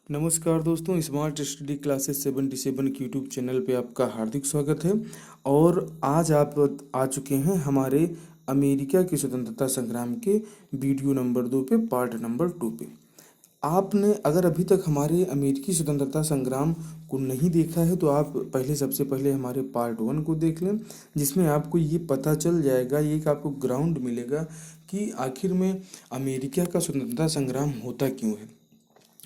नमस्कार दोस्तों, smart study classes 77 के यूट्यूब चैनल पे आपका हार्दिक स्वागत है। और आज आप आ चुके हैं हमारे अमेरिका की स्वतंत्रता संग्राम के वीडियो नंबर 2 पे, पार्ट नंबर 2 पे। आपने अगर अभी तक हमारे अमेरिकी स्वतंत्रता संग्राम को नहीं देखा है तो आप पहले सबसे पहले हमारे पार्ट 1 को देख लें, जिसमें आपको ये पता चल जाएगा, ये एक आपको ग्राउंड मिलेगा कि आखिर में अमेरिका का स्वतंत्रता संग्राम होता क्यों है।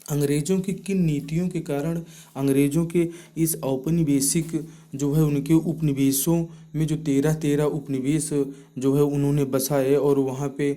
अंग्रेज़ों की किन नीतियों के कारण अंग्रेज़ों के इस औपनिवेशिक जो है उनके उपनिवेशों में जो 13 उपनिवेश जो है उन्होंने बसाए, और वहाँ पे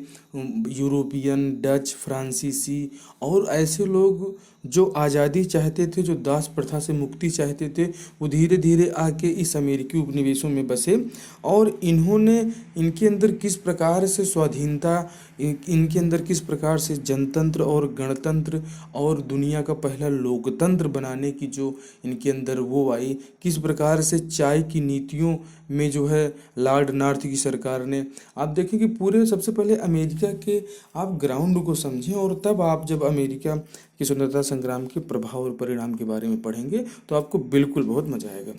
यूरोपियन, डच, फ्रांसीसी और ऐसे लोग जो आज़ादी चाहते थे, जो दास प्रथा से मुक्ति चाहते थे, वो धीरे धीरे आके इस अमेरिकी उपनिवेशों में बसे। और इन्होंने इनके अंदर किस प्रकार से स्वाधीनता, इनके अंदर किस प्रकार से जनतंत्र और गणतंत्र और दुनिया का पहला लोकतंत्र बनाने की जो इनके अंदर वो आई, किस प्रकार से चाय की नीतियों में जो है लॉर्ड नॉर्थ की सरकार ने, आप देखें कि पूरे सबसे पहले अमेरिका के आप ग्राउंड को समझें, और तब आप जब अमेरिका की स्वतंत्रता संग्राम के प्रभाव और परिणाम के बारे में पढ़ेंगे तो आपको बिल्कुल बहुत मजा आएगा।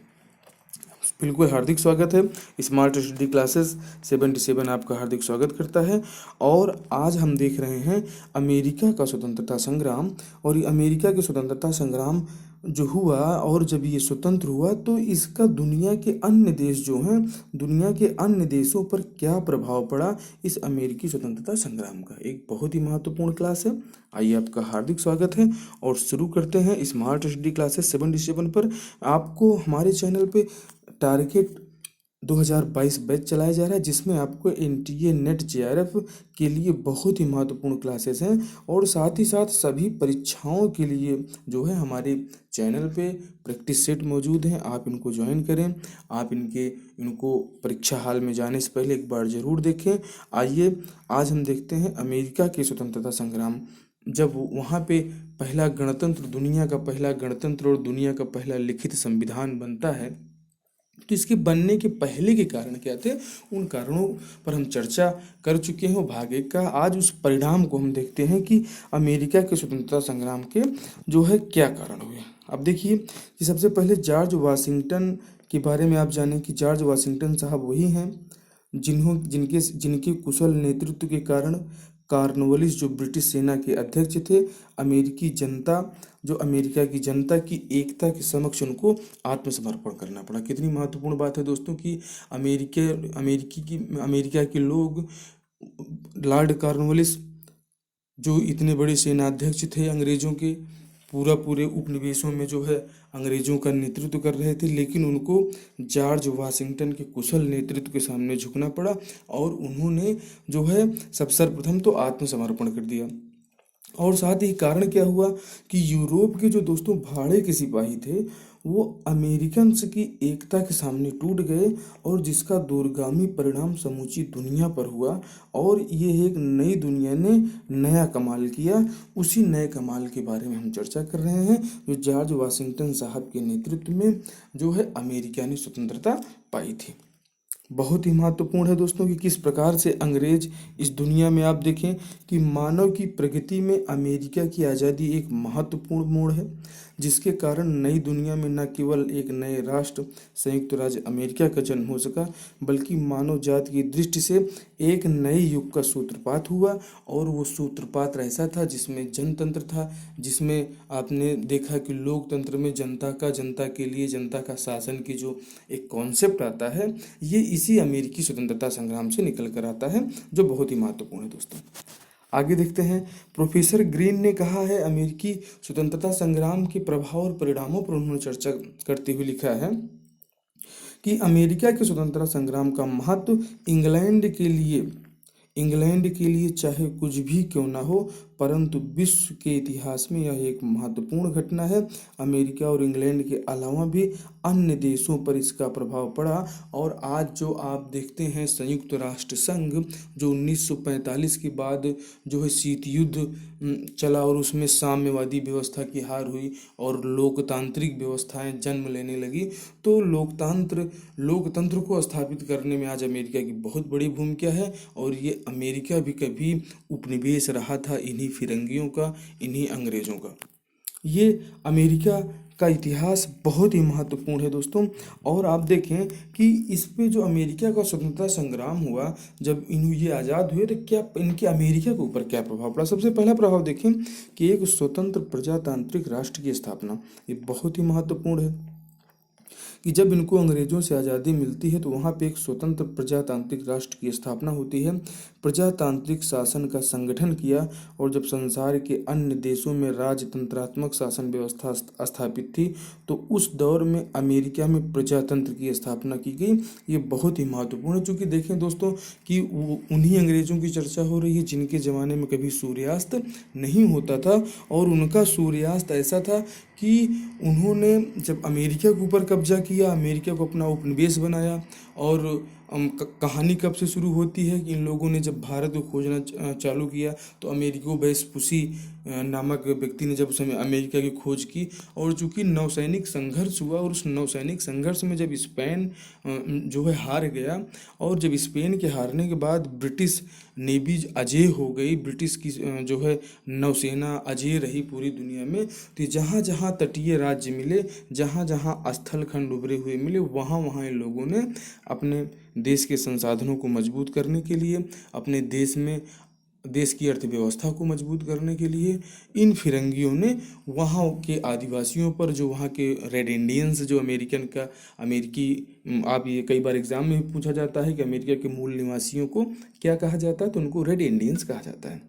बिल्कुल हार्दिक स्वागत है। स्मार्ट स्टडी क्लासेस 77 आपका हार्दिक स्वागत करता है। और आज हम देख रहे हैं अमेरिका का स्वतंत्रता संग्राम। और ये अमेरिका के स्वतंत्रता संग्राम जो हुआ, और जब ये स्वतंत्र हुआ तो इसका दुनिया के अन्य देश जो हैं, दुनिया के अन्य देशों पर क्या प्रभाव पड़ा इस अमेरिकी स्वतंत्रता संग्राम का, एक बहुत ही महत्वपूर्ण क्लास है। आइए, आपका हार्दिक स्वागत है और शुरू करते हैं स्मार्ट स्टडी क्लासेस 77 पर। आपको हमारे चैनल पे टारगेट 2022 बैच चलाया जा रहा है, जिसमें आपको एनटीए नेट जेआरएफ के लिए बहुत ही महत्वपूर्ण क्लासेस हैं, और साथ ही साथ सभी परीक्षाओं के लिए जो है हमारे चैनल पे प्रैक्टिस सेट मौजूद हैं। आप इनको ज्वाइन करें, आप इनको परीक्षा हाल में जाने से पहले एक बार ज़रूर देखें। आइए, आज हम देखते हैं अमेरिका के स्वतंत्रता संग्राम। जब वहाँ पे पहला गणतंत्र, दुनिया का पहला गणतंत्र और दुनिया का पहला लिखित संविधान बनता है, तो इसके बनने के पहले के कारण क्या थे, उन कारणों पर हम चर्चा कर चुके हैं। भाग एक का आज उस परिणाम को हम देखते हैं कि अमेरिका के स्वतंत्रता संग्राम के जो है क्या कारण हुए। अब देखिए कि सबसे पहले जॉर्ज वाशिंगटन के बारे में आप जानें कि जॉर्ज वाशिंगटन साहब वही हैं जिनके जिनके कुशल नेतृत्व के कारण कॉर्नवालिस जो ब्रिटिश सेना के अध्यक्ष थे, अमेरिकी जनता, जो अमेरिका की जनता की एकता के समक्ष उनको आत्मसमर्पण करना पड़ा। कितनी महत्वपूर्ण बात है दोस्तों कि अमेरिका के लोग, लॉर्ड कॉर्नवालिस जो इतने बड़े सेनाध्यक्ष थे अंग्रेज़ों के, पूरे उपनिवेशों में जो है अंग्रेज़ों का नेतृत्व कर रहे थे, लेकिन उनको जॉर्ज वाशिंगटन के कुशल नेतृत्व के सामने झुकना पड़ा, और उन्होंने जो है सब सर्वप्रथम तो आत्मसमर्पण कर दिया। और साथ ही कारण क्या हुआ कि यूरोप के जो दोस्तों भाड़े के सिपाही थे, वो अमेरिकन्स की एकता के सामने टूट गए, और जिसका दूरगामी परिणाम समूची दुनिया पर हुआ। और ये एक नई दुनिया ने नया कमाल किया। उसी नए कमाल के बारे में हम चर्चा कर रहे हैं, जो जॉर्ज वाशिंगटन साहब के नेतृत्व में जो है अमेरिका ने स्वतंत्रता पाई थी। बहुत ही महत्वपूर्ण है दोस्तों कि किस प्रकार से अंग्रेज इस दुनिया में, आप देखें कि मानव की प्रगति में अमेरिका की आज़ादी एक महत्वपूर्ण मोड़ है, जिसके कारण नई दुनिया में न केवल एक नए राष्ट्र संयुक्त राज्य अमेरिका का जन्म हो सका, बल्कि मानव जाति की दृष्टि से एक नए युग का सूत्रपात हुआ। और वो सूत्रपात ऐसा था जिसमें जनतंत्र था, जिसमें आपने देखा कि लोकतंत्र में जनता के लिए जनता का शासन की जो एक कॉन्सेप्ट आता है, ये इसी अमेरिकी स्वतंत्रता संग्राम से निकल कर आता है, जो बहुत ही महत्वपूर्ण है दोस्तों। आगे देखते हैं। प्रोफेसर ग्रीन ने कहा है, अमेरिकी स्वतंत्रता संग्राम के प्रभाव और परिणामों पर उन्होंने चर्चा करते हुए लिखा है कि अमेरिका के स्वतंत्रता संग्राम का महत्व इंग्लैंड के लिए चाहे कुछ भी क्यों ना हो, परंतु विश्व के इतिहास में यह एक महत्वपूर्ण घटना है। अमेरिका और इंग्लैंड के अलावा भी अन्य देशों पर इसका प्रभाव पड़ा। और आज जो आप देखते हैं संयुक्त राष्ट्र संघ, जो 1945 के बाद जो है शीत युद्ध चला, और उसमें साम्यवादी व्यवस्था की हार हुई और लोकतांत्रिक व्यवस्थाएं जन्म लेने लगी, तो लोकतंत्र को स्थापित करने में आज अमेरिका की बहुत बड़ी भूमिका है। और ये अमेरिका भी कभी उपनिवेश रहा था इन्हीं फिरंगियों का, इन्हीं अंग्रेज़ों का। ये अमेरिका का इतिहास बहुत ही महत्वपूर्ण है दोस्तों। और आप देखें कि इस पे जो अमेरिका का स्वतंत्रता संग्राम हुआ, जब ये आज़ाद हुए, तो क्या इनके अमेरिका के ऊपर क्या प्रभाव पड़ा। सबसे पहला प्रभाव देखें कि एक स्वतंत्र प्रजातांत्रिक राष्ट्र की स्थापना, ये बहुत ही महत्वपूर्ण है कि जब इनको अंग्रेज़ों से आज़ादी मिलती है तो वहाँ पे एक स्वतंत्र प्रजातांत्रिक राष्ट्र की स्थापना होती है। प्रजातांत्रिक शासन का संगठन किया, और जब संसार के अन्य देशों में राजतंत्रात्मक शासन व्यवस्था स्थापित थी, तो उस दौर में अमेरिका में प्रजातंत्र की स्थापना की गई। ये बहुत ही महत्वपूर्ण है, चूँकि देखें दोस्तों कि उन्हीं अंग्रेज़ों की चर्चा हो रही है जिनके ज़माने में कभी सूर्यास्त नहीं होता था, और उनका सूर्यास्त ऐसा था कि उन्होंने जब अमेरिका के ऊपर कब्जा किया, अमेरिका को अपना उपनिवेश बनाया। और कहानी कब से शुरू होती है कि इन लोगों ने जब भारत को खोजना चालू किया, तो अमेरिको वेस्पुसी नामक व्यक्ति ने जब उस समय अमेरिका की खोज की। और चूंकि नौसैनिक संघर्ष हुआ, और उस नौसैनिक संघर्ष में जब स्पेन जो है हार गया, और जब स्पेन के हारने के बाद ब्रिटिश नेवी अजेय हो गई, ब्रिटिश की जो है नौसेना अजेय रही पूरी दुनिया में, तो जहाँ जहाँ तटीय राज्य मिले, जहाँ जहाँ स्थल खंड उभरे हुए मिले, वहाँ वहाँ इन लोगों ने अपने देश के संसाधनों को मजबूत करने के लिए, अपने देश की अर्थव्यवस्था को मजबूत करने के लिए, इन फिरंगियों ने वहाँ के आदिवासियों पर, जो वहाँ के रेड इंडियंस, जो अमेरिकी, आप ये कई बार एग्जाम में भी पूछा जाता है कि अमेरिका के मूल निवासियों को क्या कहा जाता है, तो उनको रेड इंडियंस कहा जाता है।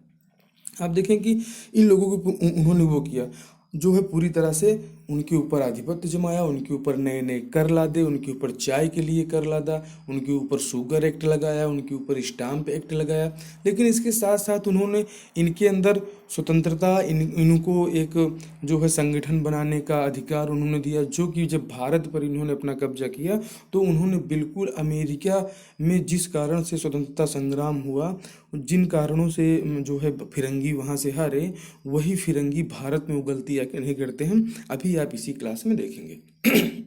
आप देखें कि इन लोगों को उन्होंने वो किया, जो है पूरी तरह से उनके ऊपर आधिपत्य जमाया, उनके ऊपर नए नए कर लादे, उनके ऊपर चाय के लिए कर लादा, उनके ऊपर शुगर एक्ट लगाया, उनके ऊपर स्टाम्प एक्ट लगाया। लेकिन इसके साथ साथ उन्होंने इनके अंदर स्वतंत्रता, इनको एक जो है संगठन बनाने का अधिकार उन्होंने दिया, जो कि जब भारत पर इन्होंने अपना कब्जा किया, तो उन्होंने बिल्कुल अमेरिका में जिस कारण से स्वतंत्रता संग्राम हुआ, जिन कारणों से जो है फिरंगी वहाँ से हारे, वही फिरंगी भारत में वो गलती आके नहीं करते हैं। अभी आप इसी क्लास में देखेंगे।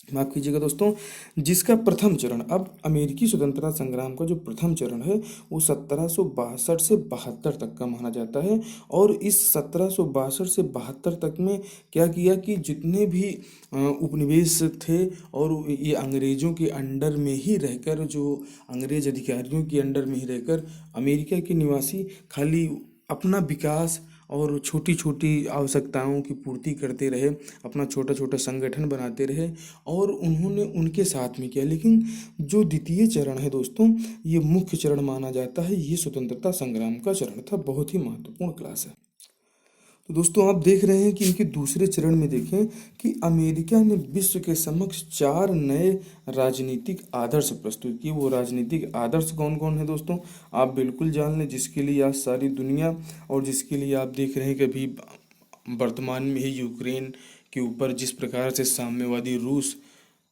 माफ कीजिएगा दोस्तों, जिसका प्रथम चरण, अब अमेरिकी स्वतंत्रता संग्राम का जो प्रथम चरण है, वो 1762 से 72 तक का माना जाता है। और इस 1762 से 72 तक में क्या किया कि जितने भी उपनिवेश थे, और ये अंग्रेज़ों के अंडर में ही रहकर, जो अंग्रेज अधिकारियों के अंडर में ही रहकर अमेरिका के निवासी खाली अपना विकास और छोटी छोटी आवश्यकताओं की पूर्ति करते रहे, अपना छोटा छोटा संगठन बनाते रहे, और उन्होंने उनके साथ में किया। लेकिन जो द्वितीय चरण है दोस्तों, ये मुख्य चरण माना जाता है, ये स्वतंत्रता संग्राम का चरण था। बहुत ही महत्वपूर्ण क्लास है। तो दोस्तों आप देख रहे हैं कि इनके दूसरे चरण में देखें कि अमेरिका ने विश्व के समक्ष 4 नए राजनीतिक आदर्श प्रस्तुत किए। वो राजनीतिक आदर्श कौन कौन है दोस्तों, आप बिल्कुल जान लें, जिसके लिए आज सारी दुनिया, और जिसके लिए आप देख रहे हैं कि अभी वर्तमान में ही यूक्रेन के ऊपर जिस प्रकार से साम्यवादी रूस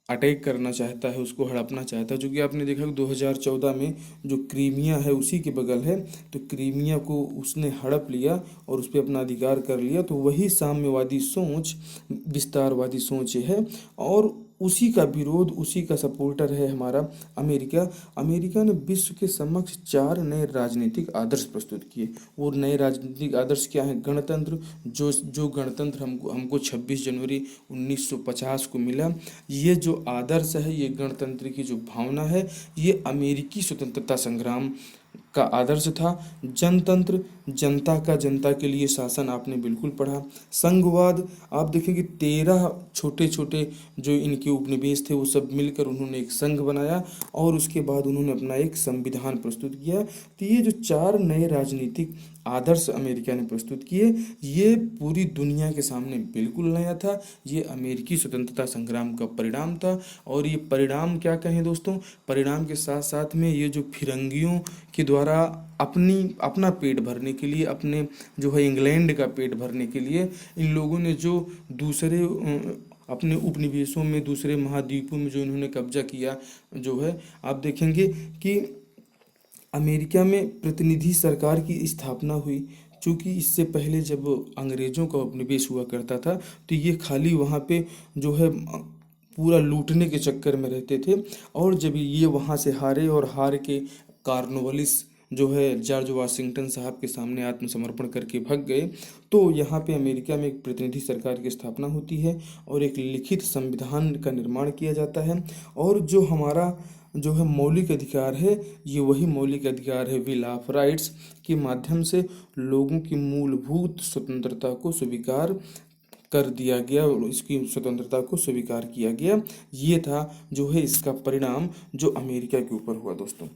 अटैक करना चाहता है, उसको हड़पना चाहता है। जो कि आपने देखा कि 2014 में जो क्रीमिया है उसी के बगल है, तो क्रीमिया को उसने हड़प लिया और उस पर अपना अधिकार कर लिया। तो वही साम्यवादी सोच, विस्तारवादी सोच है, और उसी का विरोध, उसी का सपोर्टर है हमारा अमेरिका। अमेरिका ने विश्व के समक्ष 4 नए राजनीतिक आदर्श प्रस्तुत किए। वो नए राजनीतिक आदर्श क्या हैं? गणतंत्र, जो गणतंत्र हमको 26 जनवरी 1950 को मिला, ये जो आदर्श है, ये गणतंत्र की जो भावना है, ये अमेरिकी स्वतंत्रता संग्राम का आदर्श था। जनतंत्र, जनता का जनता के लिए शासन, आपने बिल्कुल पढ़ा। संघवाद, आप देखेंगे 13 छोटे छोटे जो इनके उपनिवेश थे, वो सब मिलकर उन्होंने एक संघ बनाया, और उसके बाद उन्होंने अपना एक संविधान प्रस्तुत किया। तो ये जो 4 नए राजनीतिक आदर्श अमेरिका ने प्रस्तुत किए, ये पूरी दुनिया के सामने बिल्कुल नया था। ये अमेरिकी स्वतंत्रता संग्राम का परिणाम था। और ये परिणाम क्या कहें दोस्तों, परिणाम के साथ साथ में ये जो फिरंगियों के द्वारा अपना पेट भरने के लिए, अपने जो है इंग्लैंड का पेट भरने के लिए, इन लोगों ने जो दूसरे अपने उपनिवेशों में, दूसरे महाद्वीपों में जो इन्होंने कब्जा किया, जो है आप देखेंगे कि अमेरिका में प्रतिनिधि सरकार की स्थापना हुई। चूँकि इससे पहले जब अंग्रेज़ों का उपनिवेश हुआ करता था, तो ये खाली वहाँ पे जो है पूरा लूटने के चक्कर में रहते थे। और जब ये वहाँ से हारे, और हार के कॉर्नवालिस जो है जॉर्ज वाशिंगटन साहब के सामने आत्मसमर्पण करके भाग गए, तो यहाँ पे अमेरिका में एक प्रतिनिधि सरकार की स्थापना होती है और एक लिखित संविधान का निर्माण किया जाता है। और जो हमारा जो है मौलिक अधिकार है, ये वही मौलिक अधिकार है विल ऑफ राइट्स के माध्यम से लोगों की मूलभूत स्वतंत्रता को स्वीकार कर दिया गया और इसकी स्वतंत्रता को स्वीकार किया गया। ये था जो है इसका परिणाम जो अमेरिका के ऊपर हुआ दोस्तों।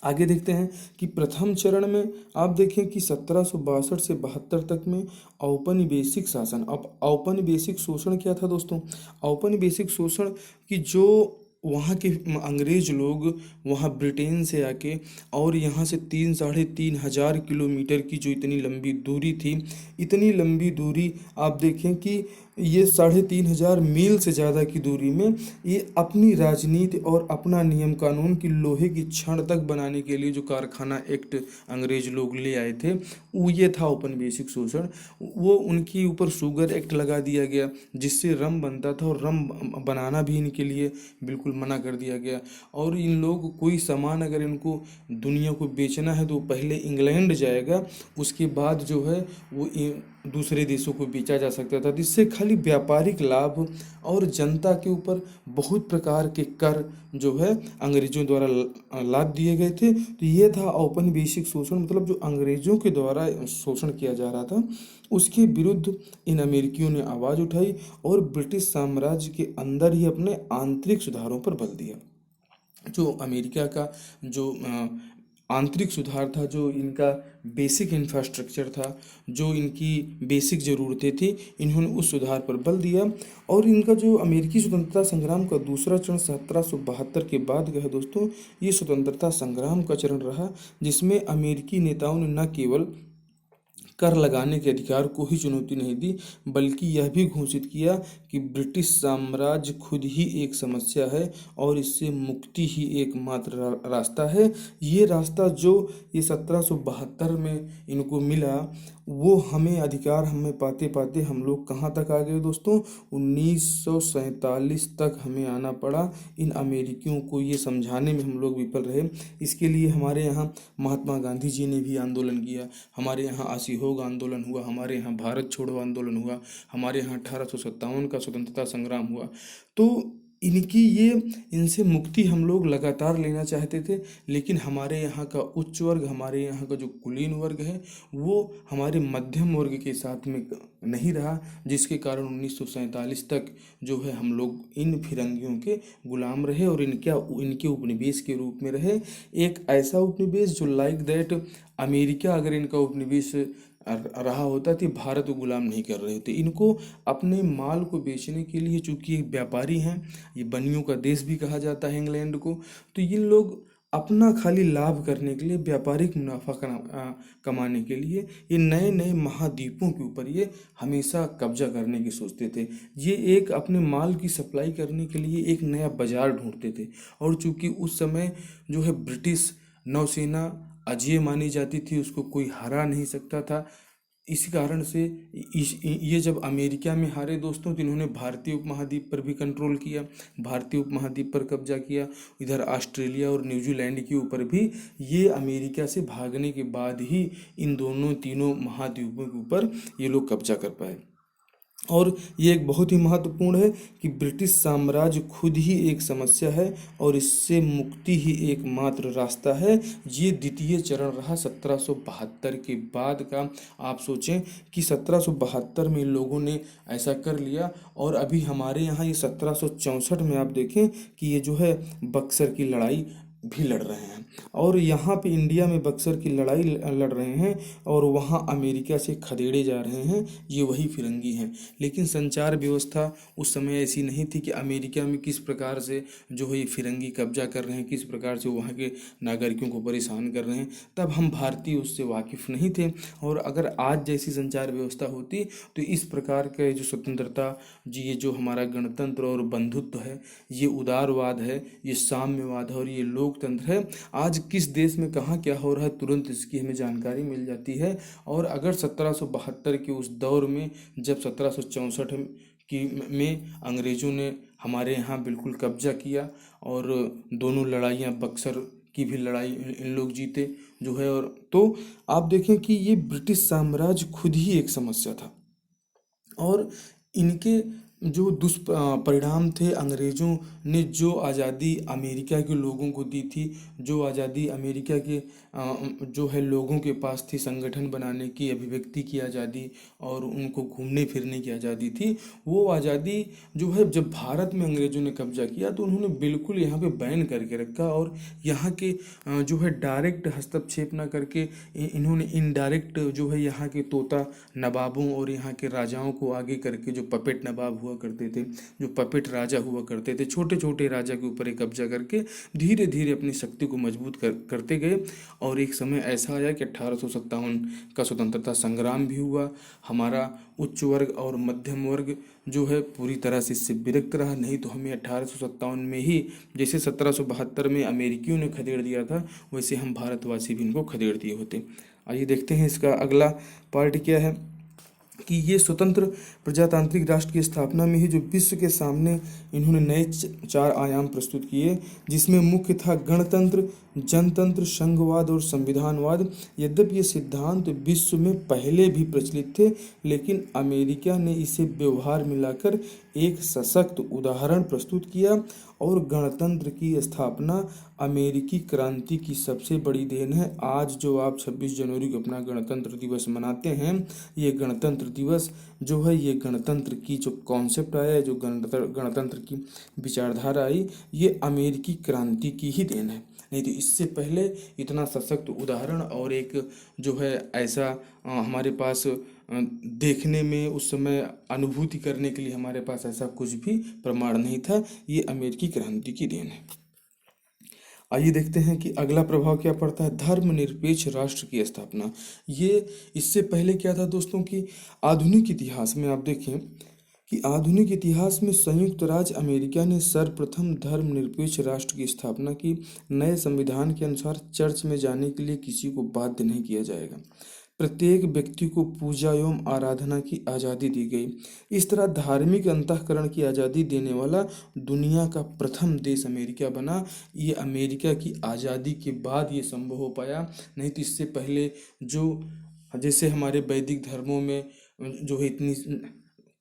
आगे देखते हैं कि प्रथम चरण में आप देखें कि 1762 से 72 तक में औपनिवेशिक शासन। अब औपनिवेशिक शोषण क्या था दोस्तों? औपनिवेशिक शोषण कि जो वहाँ के अंग्रेज लोग वहाँ ब्रिटेन से आके और यहाँ से 3 साढ़े 3 हज़ार किलोमीटर की जो इतनी लंबी दूरी थी, इतनी लंबी दूरी आप देखें कि ये 3.5 हज़ार मील से ज़्यादा की दूरी में ये अपनी राजनीति और अपना नियम कानून की लोहे की छड़ तक बनाने के लिए जो कारखाना एक्ट अंग्रेज लोग ले आए थे, वो ये था औपनिवेशिक शोषण। वो उनके ऊपर शुगर एक्ट लगा दिया गया जिससे रम बनता था और रम बनाना भी इनके लिए बिल्कुल मना कर दिया गया। और इन लोग कोई सामान अगर इनको दुनिया को बेचना है तो पहले इंग्लैंड जाएगा, उसके बाद जो है वो दूसरे देशों को बेचा जा सकता था, जिससे खाली व्यापारिक लाभ और जनता के ऊपर बहुत प्रकार के कर जो है अंग्रेजों द्वारा लाद दिए गए थे। तो ये था औपनिवेशिक शोषण, मतलब जो अंग्रेजों के द्वारा शोषण किया जा रहा था उसके विरुद्ध इन अमेरिकियों ने आवाज़ उठाई और ब्रिटिश साम्राज्य के अंदर ही अपने आंतरिक सुधारों पर बल दिया। जो अमेरिका का जो आंतरिक सुधार था, जो इनका बेसिक इंफ्रास्ट्रक्चर था, जो इनकी बेसिक ज़रूरतें थी, इन्होंने उस सुधार पर बल दिया। और इनका जो अमेरिकी स्वतंत्रता संग्राम का दूसरा चरण 1772 के बाद का है दोस्तों, ये स्वतंत्रता संग्राम का चरण रहा जिसमें अमेरिकी नेताओं ने न केवल कर लगाने के अधिकार को ही चुनौती नहीं दी, बल्कि यह भी घोषित किया कि ब्रिटिश साम्राज्य खुद ही एक समस्या है और इससे मुक्ति ही एकमात्र रास्ता है। ये रास्ता जो ये 1772 में इनको मिला, वो हमें अधिकार हमें पाते पाते हम लोग कहाँ तक आ गए दोस्तों? 1947 तक हमें आना पड़ा। इन अमेरिकियों को ये समझाने में हम लोग विफल रहे। इसके लिए हमारे यहाँ महात्मा गांधी जी ने भी आंदोलन किया, हमारे यहाँ असहयोग आंदोलन हुआ, हमारे यहाँ भारत छोड़ो आंदोलन हुआ, हमारे यहाँ 1857 का स्वतंत्रता संग्राम हुआ। तो इनकी ये इनसे मुक्ति हम लोग लगातार लेना चाहते थे, लेकिन हमारे यहाँ का उच्च वर्ग, हमारे यहाँ का जो कुलीन वर्ग है, वो हमारे मध्यम वर्ग के साथ में नहीं रहा, जिसके कारण 1947 तक जो है हम लोग इन फिरंगियों के गुलाम रहे और इनके उपनिवेश के रूप में रहे। एक ऐसा उपनिवेश जो लाइक दैट अमेरिका अगर इनका उपनिवेश रहा होता तो भारत को गुलाम नहीं कर रहे थे। इनको अपने माल को बेचने के लिए, चूंकि व्यापारी हैं, ये बनियों का देश भी कहा जाता है इंग्लैंड को, तो ये लोग अपना खाली लाभ करने के लिए, व्यापारिक मुनाफा कमाने के लिए ये नए नए महाद्वीपों के ऊपर ये हमेशा कब्जा करने की सोचते थे। ये एक अपने माल की सप्लाई करने के लिए एक नया बाजार ढूंढते थे। और चूंकि उस समय जो है ब्रिटिश नौसेना अजेय मानी जाती थी, उसको कोई हरा नहीं सकता था। इसी कारण से ये जब अमेरिका में हारे दोस्तों, तो इन्होंने भारतीय उपमहाद्वीप पर भी कंट्रोल किया, भारतीय उपमहाद्वीप पर कब्जा किया। इधर ऑस्ट्रेलिया और न्यूजीलैंड के ऊपर भी ये अमेरिका से भागने के बाद ही इन दोनों तीनों महाद्वीपों के ऊपर ये लोग कब्जा कर पाए। और ये एक बहुत ही महत्वपूर्ण है कि ब्रिटिश साम्राज्य खुद ही एक समस्या है और इससे मुक्ति ही एकमात्र रास्ता है। ये द्वितीय चरण रहा 1772 के बाद का। आप सोचें कि 1772 में लोगों ने ऐसा कर लिया और अभी हमारे यहाँ ये 1764 में आप देखें कि ये जो है बक्सर की लड़ाई भी लड़ रहे हैं और यहाँ पे इंडिया में बक्सर की लड़ाई लड़ रहे हैं और वहाँ अमेरिका से खदेड़े जा रहे हैं, ये वही फिरंगी हैं। लेकिन संचार व्यवस्था उस समय ऐसी नहीं थी कि अमेरिका में किस प्रकार से जो है ये फिरंगी कब्जा कर रहे हैं, किस प्रकार से वहाँ के नागरिकों को परेशान कर रहे हैं। तब हम भारतीय उससे वाकिफ़ नहीं थे। और अगर आज जैसी संचार व्यवस्था होती तो इस प्रकार के जो स्वतंत्रता जी, ये जो हमारा गणतंत्र और बंधुत्व है, ये उदारवाद है, ये साम्यवाद है और ये लोकतंत्र है, आज किस देश में कहाँ क्या हो रहा है तुरंत इसकी हमें जानकारी मिल जाती है। और अगर 1772 के उस दौर में जब 1764 में अंग्रेज़ों ने हमारे यहाँ बिल्कुल कब्जा किया और दोनों लड़ाइयाँ बक्सर की भी लड़ाई इन लोग जीते जो है। और तो आप देखें कि ये ब्रिटिश साम्राज्य खुद ही एक समस्या था, और इनके जो दुष्परिणाम थे, अंग्रेज़ों ने जो आज़ादी अमेरिका के लोगों को दी थी, जो आज़ादी अमेरिका के जो है लोगों के पास थी, संगठन बनाने की, अभिव्यक्ति की आज़ादी और उनको घूमने फिरने की आज़ादी थी, वो आज़ादी जो है जब भारत में अंग्रेज़ों ने कब्जा किया तो उन्होंने बिल्कुल यहाँ पे बैन करके रखा। और यहाँ के जो है डायरेक्ट हस्तक्षेप ना करके इन्होंने इनडायरेक्ट जो है यहाँ के तोता नवाबों और यहाँ के राजाओं को आगे करके, जो पपेट नवाब हुआ करते थे, जो पपेट राजा हुआ करते थे, छोटे छोटे राजा के ऊपर एक कब्जा करके धीरे धीरे अपनी शक्ति को मजबूत करते गए। और एक समय ऐसा आया कि 1857 का स्वतंत्रता संग्राम भी हुआ। हमारा उच्च वर्ग और मध्यम वर्ग जो है पूरी तरह से इससे विरक्त रहा, नहीं तो हमें 1857 में ही, जैसे 1772 में अमेरिकियों ने खदेड़ दिया था, वैसे हम भारतवासी भी इनको खदेड़ दिए होते। आइए देखते हैं इसका अगला पार्ट क्या है, कि ये स्वतंत्र प्रजातांत्रिक राष्ट्र की स्थापना में ही जो विश्व के सामने इन्होंने नए 4 आयाम प्रस्तुत किए, जिसमें मुख्य था गणतंत्र, जनतंत्र, संघवाद और संविधानवाद। यद्यपि ये सिद्धांत विश्व में पहले भी प्रचलित थे, लेकिन अमेरिका ने इसे व्यवहार में लाकर एक सशक्त उदाहरण प्रस्तुत किया। और गणतंत्र की स्थापना अमेरिकी क्रांति की सबसे बड़ी देन है। आज जो आप 26 जनवरी को अपना गणतंत्र दिवस मनाते हैं, ये गणतंत्र दिवस जो है, ये गणतंत्र की जो कॉन्सेप्ट आया है, जो गणतंत्र की विचारधारा आई, ये अमेरिकी क्रांति की ही देन है। नहीं तो इससे पहले इतना सशक्त उदाहरण और एक जो है ऐसा हमारे पास देखने में, उस समय अनुभूति करने के लिए हमारे पास ऐसा कुछ भी प्रमाण नहीं था। ये अमेरिकी क्रांति की देन है। आइए देखते हैं कि अगला प्रभाव क्या पड़ता है, धर्मनिरपेक्ष राष्ट्र की स्थापना। ये इससे पहले क्या था दोस्तों, कि आधुनिक इतिहास में आप देखें कि आधुनिक इतिहास में संयुक्त राज्य अमेरिका ने सर्वप्रथम धर्मनिरपेक्ष राष्ट्र की स्थापना की। नए संविधान के अनुसार चर्च में जाने के लिए किसी को बाध्य नहीं किया जाएगा। प्रत्येक व्यक्ति को पूजा एवं आराधना की आज़ादी दी गई। इस तरह धार्मिक अंतःकरण की आज़ादी देने वाला दुनिया का प्रथम देश अमेरिका बना। ये अमेरिका की आज़ादी के बाद ये संभव हो पाया, नहीं तो इससे पहले जो जैसे हमारे वैदिक धर्मों में जो है इतनी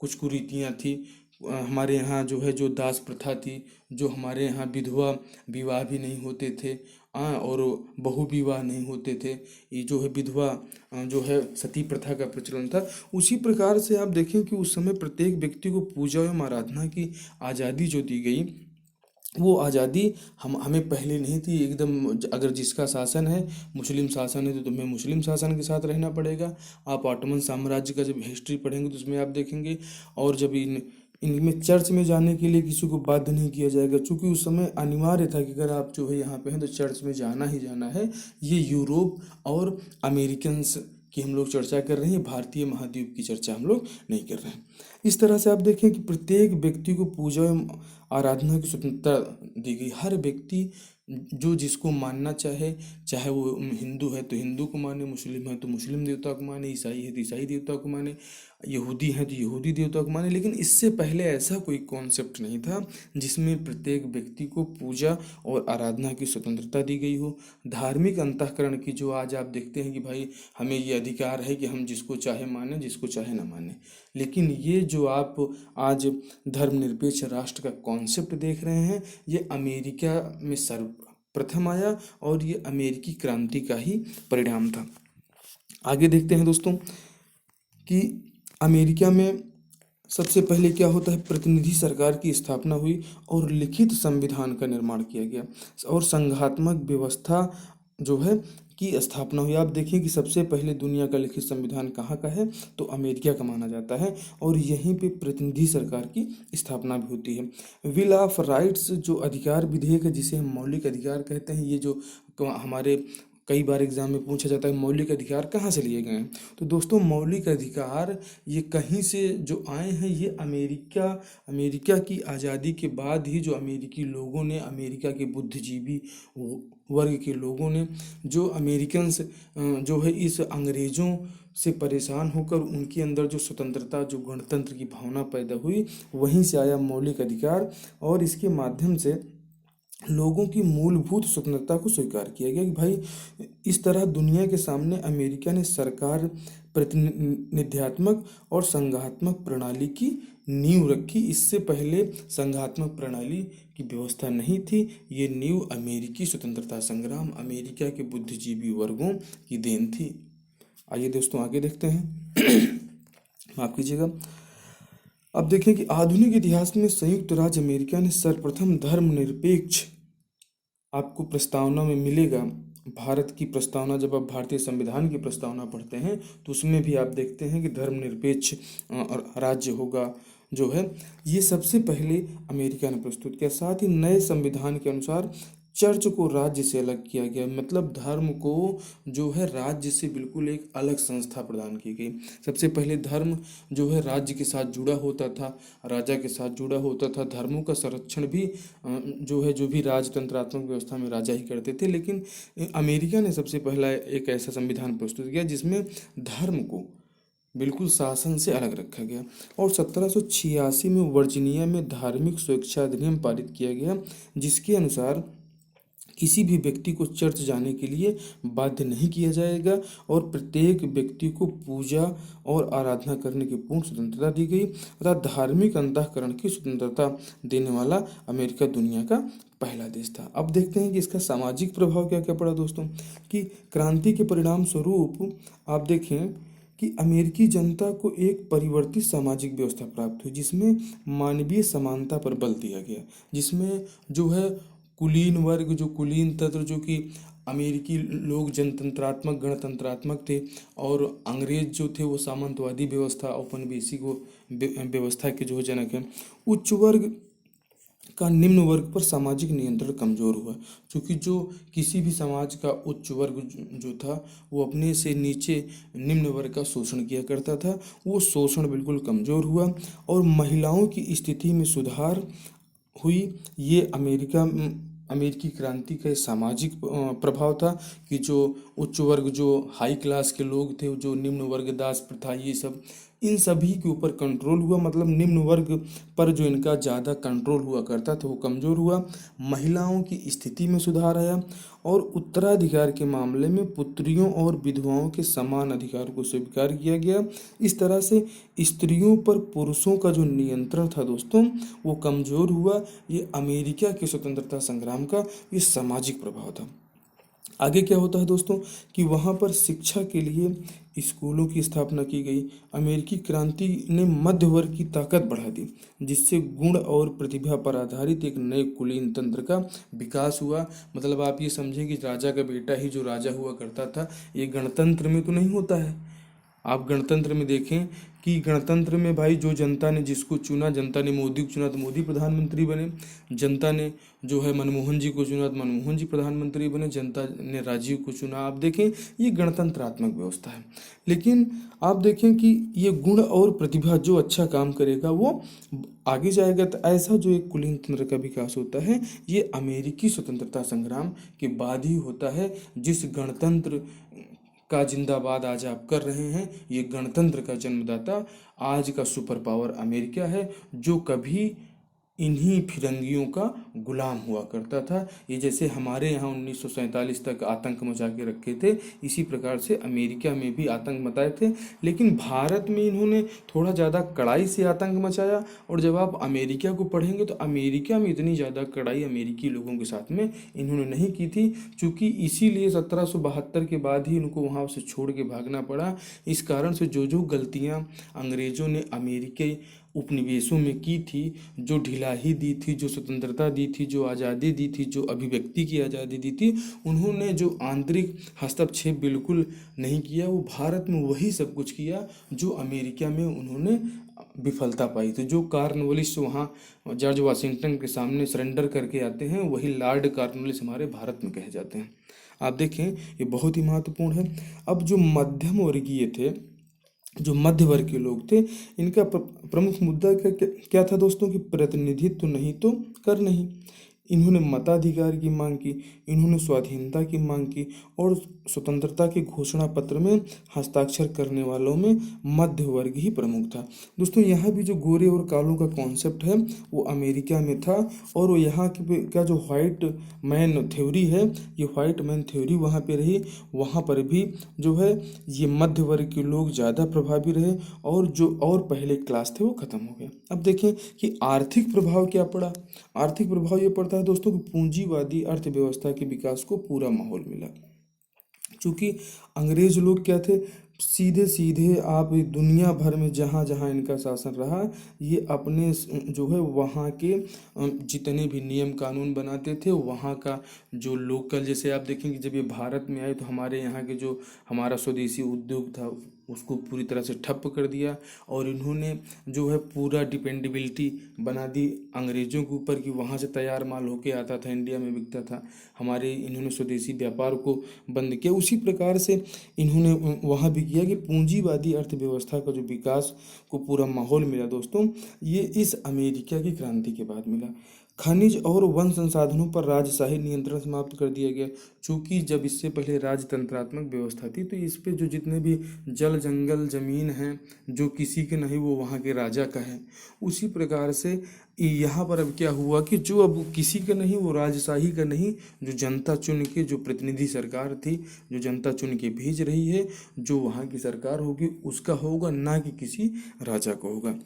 कुछ कुरीतियाँ थी, हमारे यहाँ जो है जो दास प्रथा थी, जो हमारे यहाँ विधवा विवाह भी नहीं होते थे, और बहु विवाह नहीं होते थे, ये जो है विधवा जो है सती प्रथा का प्रचलन था। उसी प्रकार से आप देखें कि उस समय प्रत्येक व्यक्ति को पूजा एवं आराधना की आज़ादी जो दी गई, वो आज़ादी हमें पहले नहीं थी एकदम। अगर जिसका शासन है, मुस्लिम शासन है, तो तुम्हें मुस्लिम शासन के साथ रहना पड़ेगा। आप ऑटोमन साम्राज्य का जब हिस्ट्री पढ़ेंगे तो उसमें आप देखेंगे। और जब इनमें चर्च में जाने के लिए किसी को बाध्य नहीं किया जाएगा, क्योंकि उस समय अनिवार्य था कि अगर आप जो है यहाँ पे हैं तो चर्च में जाना ही जाना है। ये यूरोप और अमेरिकन्स की हम लोग चर्चा कर रहे हैं, भारतीय महाद्वीप की चर्चा हम लोग नहीं कर रहे हैं। इस तरह से आप देखें कि प्रत्येक व्यक्ति को पूजा एवं आराधना की स्वतंत्रता दी गई। हर व्यक्ति जो जिसको मानना चाहे, चाहे वो हिंदू है तो हिंदू को माने, मुस्लिम है तो मुस्लिम देवता को माने, ईसाई है तो ईसाई देवता को माने, यहूदी है तो यहूदी देवता को माने। लेकिन इससे पहले ऐसा कोई कॉन्सेप्ट नहीं था जिसमें प्रत्येक व्यक्ति को पूजा और आराधना की स्वतंत्रता दी गई हो। धार्मिक अंतःकरण की जो आज आप देखते हैं कि भाई हमें ये अधिकार है कि हम जिसको चाहे माने, जिसको चाहे ना माने, लेकिन ये जो आप आज धर्मनिरपेक्ष राष्ट्र का कॉन्सेप्ट देख रहे हैं, ये अमेरिका में सर्वप्रथम आया और ये अमेरिकी क्रांति का ही परिणाम था। आगे देखते हैं दोस्तों कि अमेरिका में सबसे पहले क्या होता है, प्रतिनिधि सरकार की स्थापना हुई और लिखित संविधान का निर्माण किया गया और संघात्मक व्यवस्था जो है की स्थापना हुई। आप देखिए कि सबसे पहले दुनिया का लिखित संविधान कहाँ का है, तो अमेरिका का माना जाता है, और यहीं पे प्रतिनिधि सरकार की स्थापना भी होती है। विल ऑफ राइट्स जो अधिकार विधेयक है, जिसे हम मौलिक अधिकार कहते हैं, ये जो हमारे कई बार एग्जाम में पूछा जाता है मौलिक अधिकार कहाँ से लिए गए हैं, तो दोस्तों मौलिक अधिकार ये कहीं से जो आए हैं, ये अमेरिका की आज़ादी के बाद ही जो अमेरिकी लोगों ने, अमेरिका के बुद्धिजीवी वर्ग के लोगों ने, जो अमेरिकन्स जो है इस अंग्रेज़ों से परेशान होकर उनके अंदर जो स्वतंत्रता, जो गणतंत्र की भावना पैदा हुई, वहीं से आया मौलिक अधिकार। और इसके माध्यम से लोगों की मूलभूत स्वतंत्रता को स्वीकार किया गया कि भाई इस तरह दुनिया के सामने अमेरिका ने सरकार, प्रतिनिध्यात्मक और संघात्मक प्रणाली की नींव रखी। इससे पहले संघात्मक प्रणाली की व्यवस्था नहीं थी। ये नींव अमेरिकी स्वतंत्रता संग्राम, अमेरिका के बुद्धिजीवी वर्गों की देन थी। आइए दोस्तों आगे देखते हैं। माफ कीजिएगा। अब देखें कि आधुनिक इतिहास में संयुक्त राज्य अमेरिका ने सर्वप्रथम धर्मनिरपेक्ष, आपको प्रस्तावना में मिलेगा, भारत की प्रस्तावना, जब आप भारतीय संविधान की प्रस्तावना पढ़ते हैं तो उसमें भी आप देखते हैं कि धर्मनिरपेक्ष राज्य होगा जो है, ये सबसे पहले अमेरिका ने प्रस्तुत किया। साथ ही नए संविधान के अनुसार चर्च को राज्य से अलग किया गया, मतलब धर्म को जो है राज्य से बिल्कुल एक अलग संस्था प्रदान की गई। सबसे पहले धर्म जो है राज्य के साथ जुड़ा होता था, राजा के साथ जुड़ा होता था। धर्मों का संरक्षण भी जो है, जो भी राजतंत्रात्मक व्यवस्था में राजा ही करते थे। लेकिन अमेरिका ने सबसे पहला एक ऐसा संविधान प्रस्तुत किया जिसमें धर्म को बिल्कुल शासन से अलग रखा गया। और 1786 में वर्जीनिया में धार्मिक स्वेच्छा अधिनियम पारित किया गया, जिसके अनुसार किसी भी व्यक्ति को चर्च जाने के लिए बाध्य नहीं किया जाएगा और प्रत्येक व्यक्ति को पूजा और आराधना करने की पूर्ण स्वतंत्रता दी गई तथा धार्मिक अंतःकरण की स्वतंत्रता देने वाला अमेरिका दुनिया का पहला देश था। अब देखते हैं कि इसका सामाजिक प्रभाव क्या क्या पड़ा दोस्तों। कि क्रांति के परिणाम स्वरूप आप देखें कि अमेरिकी जनता को एक परिवर्तित सामाजिक व्यवस्था प्राप्त हुई, जिसमें मानवीय समानता पर बल दिया गया, जिसमें जो है कुलीन वर्ग, जो कुलीन तंत्र, जो कि अमेरिकी लोग जनतंत्रात्मक गणतंत्रात्मक थे और अंग्रेज जो थे वो सामंतवादी व्यवस्था औपनिवेशिक व्यवस्था के जो जनक हैं। उच्च वर्ग का निम्न वर्ग पर सामाजिक नियंत्रण कमजोर हुआ, क्योंकि जो किसी भी समाज का उच्च वर्ग जो था वो अपने से नीचे निम्न वर्ग का शोषण किया करता था, वो शोषण बिल्कुल कमजोर हुआ और महिलाओं की स्थिति में सुधार हुई। ये अमेरिकी क्रांति का सामाजिक प्रभाव था कि जो उच्च वर्ग, जो हाई क्लास के लोग थे, जो निम्न वर्ग, दास प्रथा, ये सब, इन सभी के ऊपर कंट्रोल हुआ। मतलब निम्न वर्ग पर जो इनका ज़्यादा कंट्रोल हुआ करता था वो कमज़ोर हुआ। महिलाओं की स्थिति में सुधार आया और उत्तराधिकार के मामले में पुत्रियों और विधवाओं के समान अधिकार को स्वीकार किया गया। इस तरह से स्त्रियों पर पुरुषों का जो नियंत्रण था दोस्तों वो कमज़ोर हुआ। ये अमेरिका के स्वतंत्रता संग्राम का ये सामाजिक प्रभाव था। आगे क्या होता है दोस्तों कि वहाँ पर शिक्षा के लिए स्कूलों की स्थापना की गई। अमेरिकी क्रांति ने मध्य वर्ग की ताकत बढ़ा दी, जिससे गुण और प्रतिभा पर आधारित एक नए कुलीन तंत्र का विकास हुआ। मतलब आप ये समझें कि राजा का बेटा ही जो राजा हुआ करता था, ये गणतंत्र में तो नहीं होता है। आप गणतंत्र में देखें कि गणतंत्र में भाई जो जनता ने जिसको चुना, जनता ने मोदी को चुना तो मोदी प्रधानमंत्री बने, जनता ने जो है मनमोहन जी को चुना तो मनमोहन जी प्रधानमंत्री बने, जनता ने राजीव को चुना। आप देखें ये गणतंत्रात्मक व्यवस्था है। लेकिन आप देखें कि ये गुण और प्रतिभा जो अच्छा काम करेगा वो आगे जाएगा। तो ऐसा जो एक कुलीन तंत्र का विकास होता है ये अमेरिकी स्वतंत्रता संग्राम के बाद ही होता है। जिस गणतंत्र का जिंदाबाद आज आप कर रहे हैं, ये गणतंत्र का जन्मदाता आज का सुपर पावर अमेरिका है, जो कभी इन्हीं फिरंगियों का गुलाम हुआ करता था। ये जैसे हमारे यहाँ 1947 तक आतंक मचा के रखे थे, इसी प्रकार से अमेरिका में भी आतंक मचाए थे। लेकिन भारत में इन्होंने थोड़ा ज़्यादा कड़ाई से आतंक मचाया। और जब आप अमेरिका को पढ़ेंगे तो अमेरिका में इतनी ज़्यादा कड़ाई अमेरिकी लोगों के साथ में इन्होंने नहीं की थी, चूँकि इसीलिए 1772 के बाद ही इनको वहाँ से छोड़ के भागना पड़ा। इस कारण से जो जो गलतियाँ अंग्रेज़ों ने अमेरिकी उपनिवेशों में की थी, जो ढिलाई दी थी, जो स्वतंत्रता दी थी, जो आज़ादी दी थी, जो अभिव्यक्ति की आज़ादी दी थी, उन्होंने जो आंतरिक हस्तक्षेप बिल्कुल नहीं किया। वो भारत में वही सब कुछ किया जो अमेरिका में उन्होंने विफलता पाई थी। जो कॉर्नवालिस वहाँ जॉर्ज वाशिंगटन के सामने सरेंडर करके आते हैं, वही लॉर्ड कॉर्नवालिस हमारे भारत में कहे जाते हैं। आप देखें ये बहुत ही महत्वपूर्ण है। अब जो मध्यम वर्गीय थे, जो मध्य वर्ग के लोग थे, इनका प्रमुख मुद्दा क्या था दोस्तों कि प्रतिनिधित्व नहीं तो कर नहीं। इन्होंने मताधिकार की मांग की, इन्होंने स्वाधीनता की मांग की और स्वतंत्रता के घोषणा पत्र में हस्ताक्षर करने वालों में मध्य वर्ग ही प्रमुख था। दोस्तों यहाँ भी जो गोरे और कालों का कॉन्सेप्ट है वो अमेरिका में था, और वो यहाँ का जो व्हाइट मैन थ्योरी है, ये व्हाइट मैन थ्योरी वहाँ पे रही। वहाँ पर भी जो है ये मध्य वर्ग के लोग ज़्यादा प्रभावी रहे, और जो और पहले क्लास थे वो खत्म हो गए। अब देखें कि आर्थिक प्रभाव क्या पड़ा। आर्थिक प्रभाव ये पड़ता है दोस्तों कि पूंजीवादी अर्थव्यवस्था के विकास को पूरा माहौल मिला। चूंकि अंग्रेज लोग क्या थे, सीधे सीधे आप दुनिया भर में जहाँ जहाँ इनका शासन रहा, ये अपने जो है वहाँ के जितने भी नियम कानून बनाते थे, वहाँ का जो लोकल, जैसे आप देखेंगे जब ये भारत में आए तो हमारे यहाँ के जो हमारा स्वदेशी उद्योग था उसको पूरी तरह से ठप कर दिया, और इन्होंने जो है पूरा डिपेंडेबिलिटी बना दी अंग्रेज़ों के ऊपर कि वहाँ से तैयार माल होके आता था, इंडिया में बिकता था। हमारे इन्होंने स्वदेशी व्यापार को बंद किया। उसी प्रकार से इन्होंने वहाँ भी किया कि पूंजीवादी अर्थव्यवस्था का जो विकास को पूरा माहौल मिला दोस्तों, ये इस अमेरिका की क्रांति के बाद मिला। खनिज और वन संसाधनों पर राजशाही नियंत्रण समाप्त कर दिया गया। चूंकि जब इससे पहले राजतंत्रात्मक व्यवस्था थी तो इस पे जो जितने भी जल जंगल जमीन हैं जो किसी के नहीं वो वहाँ के राजा का है। उसी प्रकार से यहाँ पर अब क्या हुआ कि जो अब किसी का नहीं वो राजशाही का नहीं, जो जनता चुन के, जो प्रतिनिधि सरकार थी जो जनता चुन के भेज रही है, जो वहाँ की सरकार होगी उसका होगा, ना कि किसी राजा को होगा।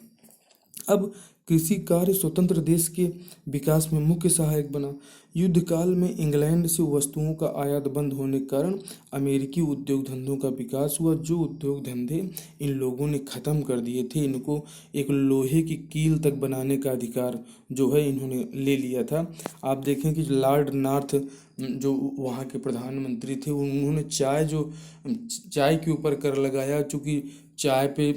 अब कृषि कार्य स्वतंत्र देश के विकास में मुख्य सहायक बना। युद्ध काल में इंग्लैंड से वस्तुओं का आयात बंद होने के कारण अमेरिकी उद्योग धंधों का विकास हुआ। जो उद्योग धंधे इन लोगों ने ख़त्म कर दिए थे, इनको एक लोहे की कील तक बनाने का अधिकार जो है इन्होंने ले लिया था। आप देखें कि लॉर्ड नॉर्थ जो वहाँ के प्रधानमंत्री थे, उन्होंने चाय के ऊपर कर लगाया। चूँकि चाय पे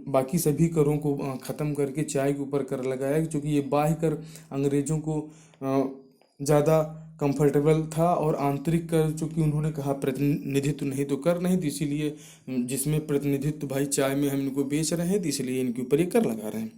बाकी सभी करों को ख़त्म करके चाय के ऊपर कर लगाया, क्योंकि ये बाह्य कर अंग्रेज़ों को ज़्यादा कंफर्टेबल था, और आंतरिक कर चूँकि उन्होंने कहा प्रतिनिधित्व नहीं तो कर नहीं, तो इसीलिए जिसमें प्रतिनिधित्व भाई चाय में हम इनको बेच रहे हैं तो इसलिए इनके ऊपर ये कर लगा रहे हैं।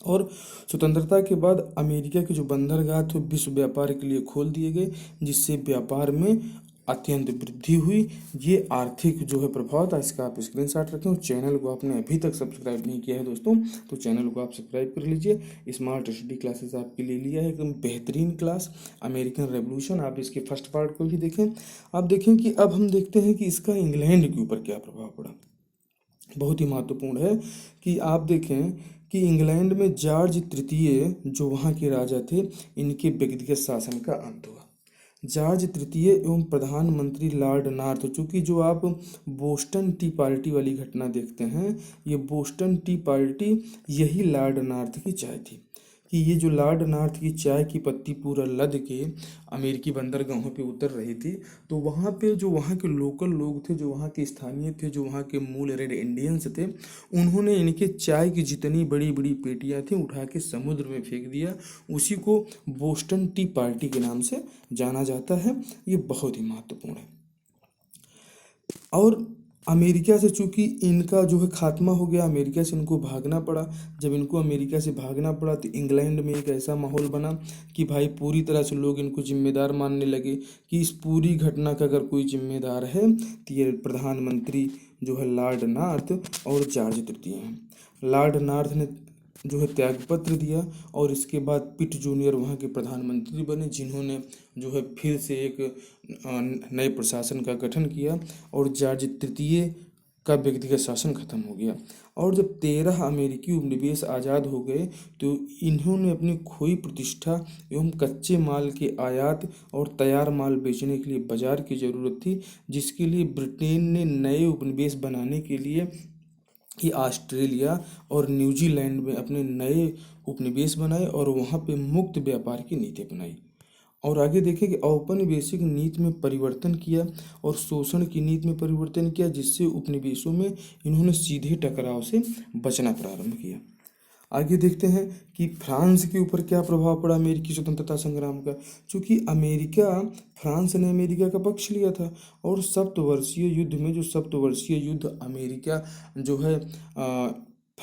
और स्वतंत्रता के बाद अमेरिका के जो बंदरगाह थे विश्व व्यापार के लिए खोल दिए गए, जिससे व्यापार में अत्यंत वृद्धि हुई। ये आर्थिक जो है प्रभाव था, इसका आप स्क्रीनशॉट रखें। और चैनल को आपने अभी तक सब्सक्राइब नहीं किया है दोस्तों तो चैनल को आप सब्सक्राइब कर लीजिए। स्मार्ट स्टडी क्लासेस आपके लिए लिया है एकदम बेहतरीन क्लास, अमेरिकन रेवोल्यूशन। आप इसके फर्स्ट पार्ट को भी देखें। आप देखें कि अब हम देखते हैं कि इसका इंग्लैंड के ऊपर क्या प्रभाव पड़ा। बहुत ही महत्वपूर्ण है कि आप देखें कि इंग्लैंड में जॉर्ज तृतीय जो वहाँ के राजा थे, इनके व्यक्तिगत शासन का अंत हुआ। जॉर्ज तृतीय एवं प्रधानमंत्री लॉर्ड नॉर्थ, चूँकि जो आप बोस्टन टी पार्टी वाली घटना देखते हैं, ये बोस्टन टी पार्टी यही लॉर्ड नॉर्थ की चाय थी। कि ये जो लॉर्ड नॉर्थ की चाय की पत्ती पूरा लद के अमेरिकी बंदरगाहों पे उतर रही थी, तो वहाँ पे जो वहाँ के लोकल लोग थे, जो वहाँ के स्थानीय थे, जो वहाँ के मूल रेड इंडियंस थे, उन्होंने इनके चाय की जितनी बड़ी बड़ी पेटियाँ थी उठा के समुद्र में फेंक दिया। उसी को बोस्टन टी पार्टी के नाम से जाना जाता है। ये बहुत ही महत्वपूर्ण है। और अमेरिका से चूंकि इनका जो है खात्मा हो गया, अमेरिका से इनको भागना पड़ा। जब इनको अमेरिका से भागना पड़ा तो इंग्लैंड में एक ऐसा माहौल बना कि भाई पूरी तरह से लोग इनको जिम्मेदार मानने लगे कि इस पूरी घटना का अगर कोई जिम्मेदार है तो ये प्रधानमंत्री जो है लॉर्ड नॉर्थ और जॉर्ज तृतीय हैं। लॉर्ड नॉर्थ ने जो है त्यागपत्र दिया, और इसके बाद पिट जूनियर वहाँ के प्रधानमंत्री बने, जिन्होंने जो है फिर से एक नए प्रशासन का गठन किया, और जॉर्ज तृतीय का व्यक्तिगत शासन खत्म हो गया। और जब 13 अमेरिकी उपनिवेश आज़ाद हो गए तो इन्होंने अपनी खोई प्रतिष्ठा एवं कच्चे माल के आयात और तैयार माल बेचने के लिए बाजार की ज़रूरत थी, जिसके लिए ब्रिटेन ने नए उपनिवेश बनाने के लिए कि ऑस्ट्रेलिया और न्यूजीलैंड में अपने नए उपनिवेश बनाए और वहाँ पे मुक्त व्यापार की नीति अपनाई। और आगे देखें कि औपनिवेशिक नीति में परिवर्तन किया और शोषण की नीति में परिवर्तन किया, जिससे उपनिवेशों में इन्होंने सीधे टकराव से बचना प्रारंभ किया। आगे देखते हैं कि फ्रांस के ऊपर क्या प्रभाव पड़ा अमेरिकी स्वतंत्रता संग्राम का। चूँकि फ्रांस ने अमेरिका का पक्ष लिया था, और सप्तवर्षीय युद्ध में जो सप्तवर्षीय युद्ध अमेरिका जो है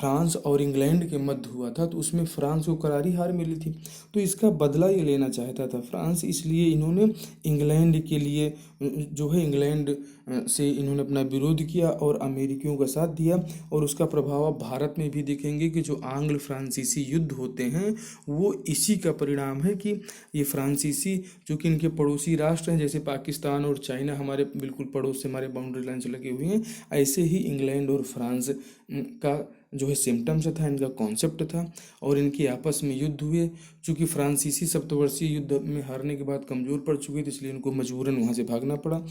फ्रांस और इंग्लैंड के मध्य हुआ था, तो उसमें फ्रांस को करारी हार मिली थी। तो इसका बदला ये लेना चाहता था फ्रांस, इसलिए इन्होंने इंग्लैंड के लिए जो है इंग्लैंड से इन्होंने अपना विरोध किया और अमेरिकियों का साथ दिया। और उसका प्रभाव आप भारत में भी देखेंगे कि जो आंग्ल फ्रांसीसी युद्ध होते हैं वो इसी का परिणाम है कि ये फ्रांसीसी, जो कि इनके पड़ोसी राष्ट्र हैं, जैसे पाकिस्तान और चाइना हमारे बिल्कुल पड़ोस से हमारे बाउंड्री लाइन से लगे हुए हैं, ऐसे ही इंग्लैंड और फ्रांस का जो है सिम्टम्स था, इनका कॉन्सेप्ट था और इनके आपस में युद्ध हुए। चूँकि फ्रांसीसी सप्तवर्षीय युद्ध में हारने के बाद कमज़ोर पड़ चुके थे, इसलिए इनको मजबूरन वहाँ से भागना पड़ा।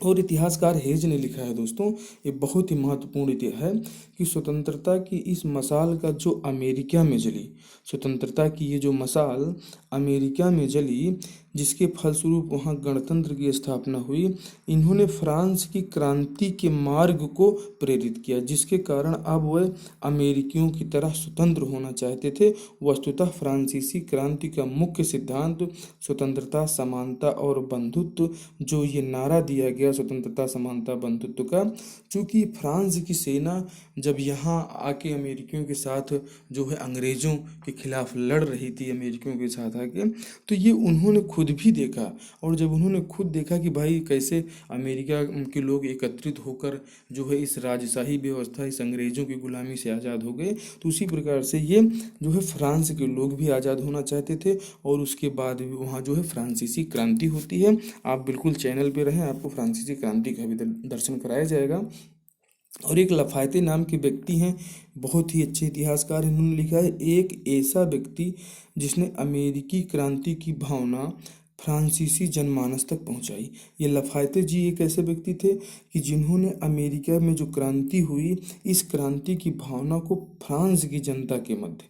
और इतिहासकार हेज ने लिखा है दोस्तों, ये बहुत ही महत्वपूर्ण इतिहास है कि स्वतंत्रता की इस मशाल का जो अमेरिका में जली, स्वतंत्रता की ये जो मशाल अमेरिका में जली, जिसके फलस्वरूप वहाँ गणतंत्र की स्थापना हुई, इन्होंने फ्रांस की क्रांति के मार्ग को प्रेरित किया, जिसके कारण अब वह अमेरिकियों की तरह स्वतंत्र होना चाहते थे। वस्तुतः फ्रांसीसी क्रांति का मुख्य सिद्धांत स्वतंत्रता, समानता और बंधुत्व, जो ये नारा दिया गया स्वतंत्रता, समानता, बंधुत्व का, चूँकि फ्रांस की सेना जब यहाँ आके अमेरिकियों के साथ जो है अंग्रेज़ों के खिलाफ लड़ रही थी, अमेरिकियों के साथ आके, तो ये उन्होंने खुद भी देखा। और जब उन्होंने खुद देखा कि भाई कैसे अमेरिका के लोग एकत्रित होकर जो है इस राजशाही व्यवस्था, इस अंग्रेज़ों की गुलामी से आज़ाद हो गए, तो उसी प्रकार से ये जो है फ्रांस के लोग भी आज़ाद होना चाहते थे। और उसके बाद भी वहाँ जो है फ्रांसीसी क्रांति होती है। आप बिल्कुल चैनल पे रहें, आपको फ्रांसीसी क्रांति का भी दर्शन कराया जाएगा। और एक लफायते नाम के व्यक्ति हैं, बहुत ही अच्छे इतिहासकार हैं, उन्होंने लिखा है एक ऐसा व्यक्ति जिसने अमेरिकी क्रांति की भावना फ्रांसीसी जनमानस तक पहुंचाई। ये लफायते जी एक ऐसे व्यक्ति थे कि जिन्होंने अमेरिका में जो क्रांति हुई, इस क्रांति की भावना को फ्रांस की जनता के मध्य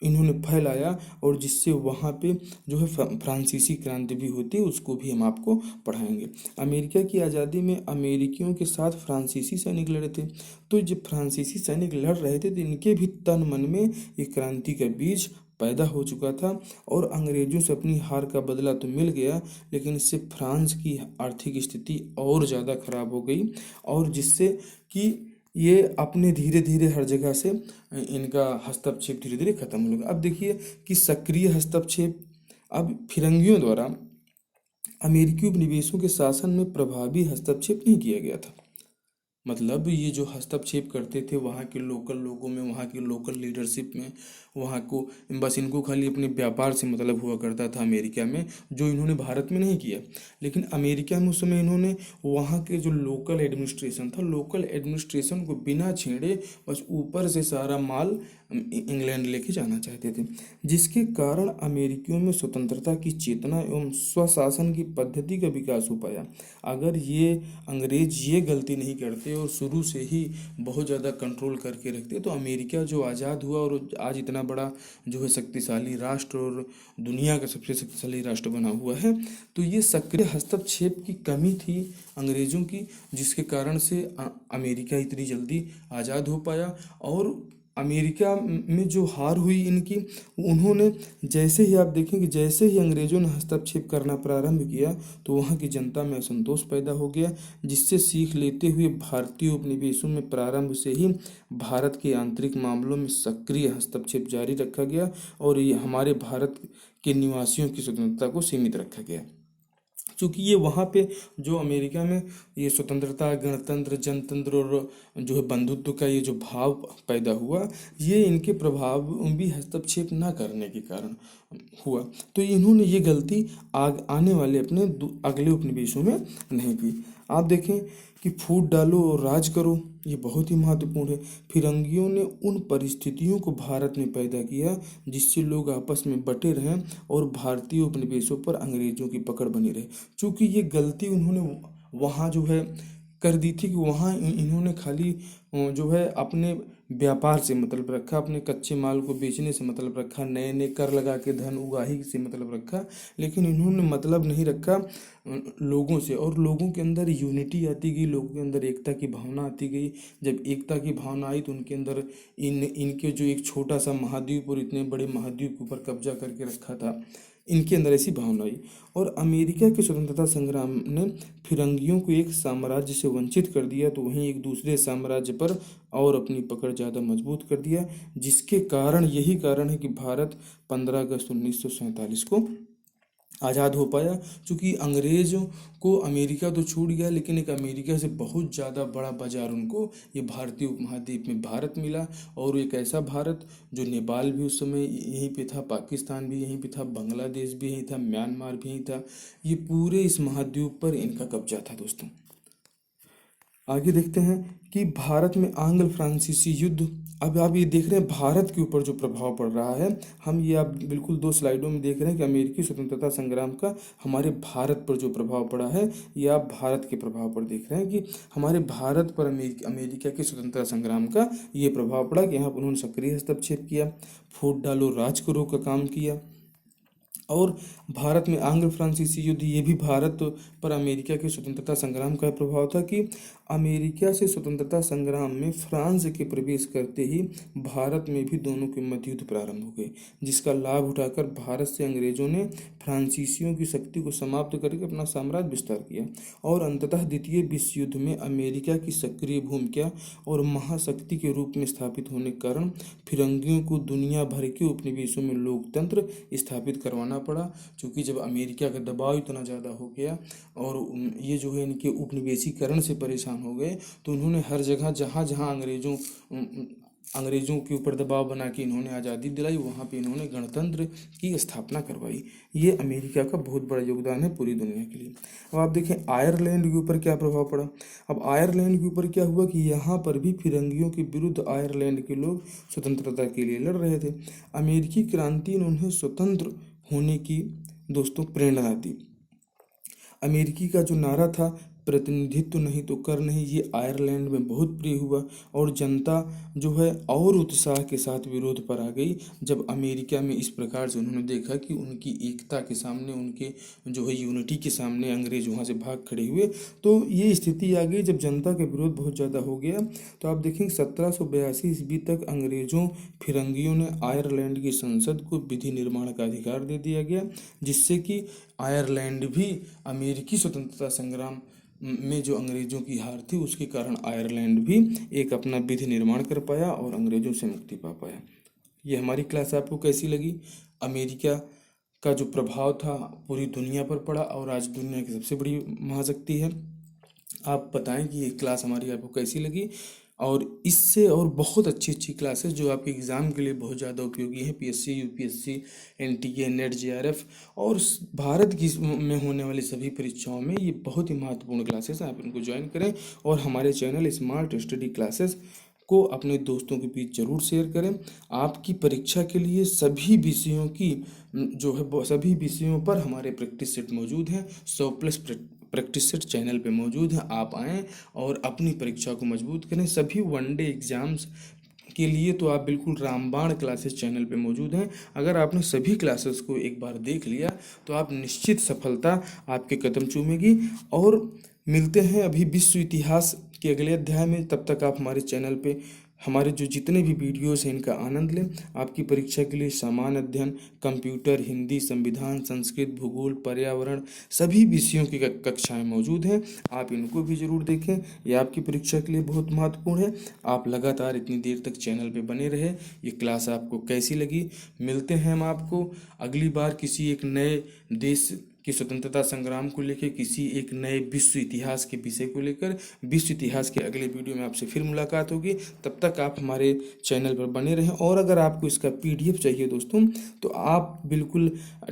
इन्होंने फैलाया, और जिससे वहाँ पे जो है फ्रांसीसी क्रांति भी होती है, उसको भी हम आपको पढ़ाएंगे। अमेरिका की आज़ादी में अमेरिकियों के साथ फ्रांसीसी सैनिक लड़े थे। तो जब फ्रांसीसी सैनिक लड़ रहे थे तो इनके भी तन मन में ये क्रांति का बीज पैदा हो चुका था। और अंग्रेजों से अपनी हार का बदला तो मिल गया, लेकिन इससे फ्रांस की आर्थिक स्थिति और ज़्यादा खराब हो गई, और जिससे कि ये अपने धीरे धीरे हर जगह से इनका हस्तक्षेप धीरे धीरे खत्म हो गया। अब देखिए कि सक्रिय हस्तक्षेप, अब फिरंगियों द्वारा अमेरिकी उपनिवेशों के शासन में प्रभावी हस्तक्षेप नहीं किया गया था। मतलब ये जो हस्तक्षेप करते थे वहाँ के लोकल लोगों में, वहाँ की लोकल लीडरशिप में, वहाँ को बस इनको खाली अपने व्यापार से मतलब हुआ करता था अमेरिका में, जो इन्होंने भारत में नहीं किया। लेकिन अमेरिका में उस समय इन्होंने वहाँ के जो लोकल एडमिनिस्ट्रेशन था, लोकल एडमिनिस्ट्रेशन को बिना छेड़े बस ऊपर से सारा माल इंग्लैंड लेके जाना चाहते थे, जिसके कारण अमेरिकियों में स्वतंत्रता की चेतना एवं स्वशासन की पद्धति का विकास हो पाया। अगर ये अंग्रेज ये गलती नहीं करते और शुरू से ही बहुत ज़्यादा कंट्रोल करके रखते, तो अमेरिका जो आज़ाद हुआ और आज इतना बड़ा जो है शक्तिशाली राष्ट्र और दुनिया का सबसे शक्तिशाली राष्ट्र बना हुआ है, तो ये सक्रिय हस्तक्षेप की कमी थी अंग्रेज़ों की, जिसके कारण से अमेरिका इतनी जल्दी आज़ाद हो पाया। और अमेरिका में जो हार हुई इनकी, उन्होंने जैसे ही आप देखें कि जैसे ही अंग्रेज़ों ने हस्तक्षेप करना प्रारंभ किया, तो वहाँ की जनता में असंतोष पैदा हो गया, जिससे सीख लेते हुए भारतीय उपनिवेशों में प्रारंभ से ही भारत के आंतरिक मामलों में सक्रिय हस्तक्षेप जारी रखा गया और ये हमारे भारत के निवासियों की स्वतंत्रता को सीमित रखा गया। चूँकि ये वहाँ पे जो अमेरिका में ये स्वतंत्रता, गणतंत्र, जनतंत्र और जो है बंधुत्व का ये जो भाव पैदा हुआ, ये इनके प्रभाव भी हस्तक्षेप ना करने के कारण हुआ। तो इन्होंने ये गलती आने वाले अपने अगले उपनिवेशों में नहीं की। आप देखें कि फूट डालो और राज करो, ये बहुत ही महत्वपूर्ण है। फिरंगियों ने उन परिस्थितियों को भारत में पैदा किया जिससे लोग आपस में बटे रहें और भारतीय उपनिवेशों पर अंग्रेजों की पकड़ बनी रहे। चूँकि ये गलती उन्होंने वहाँ जो है कर दी थी कि वहाँ इन्होंने खाली जो है अपने व्यापार से मतलब रखा, अपने कच्चे माल को बेचने से मतलब रखा, नए नए कर लगा के धन उगाही से मतलब रखा, लेकिन इन्होंने मतलब नहीं रखा लोगों से। और लोगों के अंदर यूनिटी आती गई, लोगों के अंदर एकता की भावना आती गई। जब एकता की भावना आई तो उनके अंदर इनके जो एक छोटा सा महाद्वीप और इतने बड़े महाद्वीप के ऊपर कब्जा करके रखा था, इनके अंदर ऐसी भावना आई। और अमेरिका के स्वतंत्रता संग्राम ने फिरंगियों को एक साम्राज्य से वंचित कर दिया, तो वहीं एक दूसरे साम्राज्य पर और अपनी पकड़ ज़्यादा मजबूत कर दिया, जिसके कारण यही कारण है कि भारत 15 अगस्त 1947 को आज़ाद हो पाया। क्योंकि अंग्रेज़ों को अमेरिका तो छूट गया, लेकिन एक अमेरिका से बहुत ज़्यादा बड़ा बाजार उनको ये भारतीय उपमहाद्वीप में भारत मिला। और एक ऐसा भारत जो नेपाल भी उस समय यहीं पे था, पाकिस्तान भी यहीं पे था, बांग्लादेश भी यहीं था, म्यांमार भी यहीं था। ये पूरे इस महाद्वीप पर इनका कब्जा था दोस्तों। आगे देखते हैं कि भारत में आंग्ल फ्रांसीसी युद्ध। अब आप ये देख रहे हैं भारत के ऊपर जो प्रभाव पड़ रहा है। हम ये आप बिल्कुल 2 स्लाइडों में देख रहे हैं कि अमेरिकी स्वतंत्रता संग्राम का हमारे भारत पर जो प्रभाव पड़ा है, ये आप भारत के प्रभाव पर देख रहे हैं कि हमारे भारत पर अमेरिका के स्वतंत्रता संग्राम का ये प्रभाव पड़ा कि यहाँ पर उन्होंने सक्रिय हस्तक्षेप किया, फूट डालो राज करो का काम किया। और भारत में आंग्ल फ्रांसीसी युद्ध, ये भी भारत पर अमेरिका के स्वतंत्रता संग्राम का प्रभाव था कि अमेरिका से स्वतंत्रता संग्राम में फ्रांस के प्रवेश करते ही भारत में भी दोनों के मध्य युद्ध प्रारंभ हो गए, जिसका लाभ उठाकर भारत से अंग्रेजों ने फ्रांसीसियों की शक्ति को समाप्त करके अपना साम्राज्य विस्तार किया। और अंततः द्वितीय विश्व युद्ध में अमेरिका की सक्रिय भूमिका और महाशक्ति के रूप में स्थापित होने के कारण फिरंगियों को दुनिया भर के उपनिवेशों में लोकतंत्र स्थापित करवाना पड़ा। क्योंकि जब अमेरिका का दबाव इतना ज़्यादा हो गया और ये जो है इनके उपनिवेशीकरण से परेशान हो गए, तो उन्होंने हर जगह जहाँ जहाँ अंग्रेज़ों के ऊपर दबाव बना के इन्होंने आज़ादी दिलाई, वहाँ पे इन्होंने गणतंत्र की स्थापना करवाई। ये अमेरिका का बहुत बड़ा योगदान है पूरी दुनिया के लिए। अब आप देखें आयरलैंड के ऊपर क्या प्रभाव पड़ा। अब आयरलैंड के ऊपर क्या हुआ कि यहाँ पर भी फिरंगियों के विरुद्ध आयरलैंड के लोग स्वतंत्रता के लिए लड़ रहे थे। अमेरिकी क्रांति ने उन्हें स्वतंत्र होने की दोस्तों प्रेरणा दी। अमेरिकी का जो नारा था प्रतिनिधित्व नहीं तो कर नहीं, ये आयरलैंड में बहुत प्रिय हुआ और जनता जो है और उत्साह के साथ विरोध पर आ गई जब अमेरिका में इस प्रकार से उन्होंने देखा कि उनकी एकता के सामने, उनके जो है यूनिटी के सामने अंग्रेज वहाँ से भाग खड़े हुए। तो ये स्थिति आ गई जब जनता का विरोध बहुत ज़्यादा हो गया। तो आप देखेंगे 1782 ईस्वी तक अंग्रेजों फिरंगियों ने आयरलैंड की संसद को विधि निर्माण का अधिकार दे दिया गया, जिससे कि आयरलैंड भी अमेरिकी स्वतंत्रता संग्राम में जो अंग्रेजों की हार थी उसके कारण आयरलैंड भी एक अपना विधि निर्माण कर पाया और अंग्रेजों से मुक्ति पा पाया। ये हमारी क्लास आपको कैसी लगी। अमेरिका का जो प्रभाव था पूरी दुनिया पर पड़ा और आज दुनिया की सबसे बड़ी महाशक्ति है। आप बताएं कि ये क्लास हमारी आपको कैसी लगी। और इससे और बहुत अच्छी अच्छी क्लासेस जो आपके एग्ज़ाम के लिए बहुत ज़्यादा उपयोगी है, PSC, UPSC, NTA, net, JRF और भारत की में होने वाली सभी परीक्षाओं में ये बहुत ही महत्वपूर्ण क्लासेस हैं। आप इनको ज्वाइन करें और हमारे चैनल स्मार्ट स्टडी क्लासेस को अपने दोस्तों के बीच जरूर शेयर करें। आपकी परीक्षा के लिए सभी विषयों की जो है सभी विषयों पर हमारे प्रैक्टिस सेट मौजूद हैं। 100+ प्रैक्टिस सेट चैनल पे मौजूद हैं। आप आएँ और अपनी परीक्षा को मजबूत करें। सभी वनडे एग्ज़ाम्स के लिए तो आप बिल्कुल रामबाण क्लासेस चैनल पे मौजूद हैं। अगर आपने सभी क्लासेस को एक बार देख लिया तो आप निश्चित सफलता आपके कदम चूमेगी। और मिलते हैं अभी विश्व इतिहास के अगले अध्याय में। तब तक आप हमारे चैनल पे हमारे जो जितने भी वीडियोस हैं इनका आनंद लें। आपकी परीक्षा के लिए सामान्य अध्ययन, कंप्यूटर, हिंदी, संविधान, संस्कृत, भूगोल, पर्यावरण सभी विषयों की कक्षाएं मौजूद हैं। आप इनको भी ज़रूर देखें, ये आपकी परीक्षा के लिए बहुत महत्वपूर्ण है। आप लगातार इतनी देर तक चैनल पे बने रहे। ये क्लास आपको कैसी लगी। मिलते हैं हम आपको अगली बार किसी एक नए देश कि स्वतंत्रता संग्राम को लेकर, किसी एक नए विश्व इतिहास के विषय को लेकर। विश्व इतिहास के अगले वीडियो में आपसे फिर मुलाकात होगी। तब तक आप हमारे चैनल पर बने रहें। और अगर आपको इसका PDF चाहिए दोस्तों तो आप बिल्कुल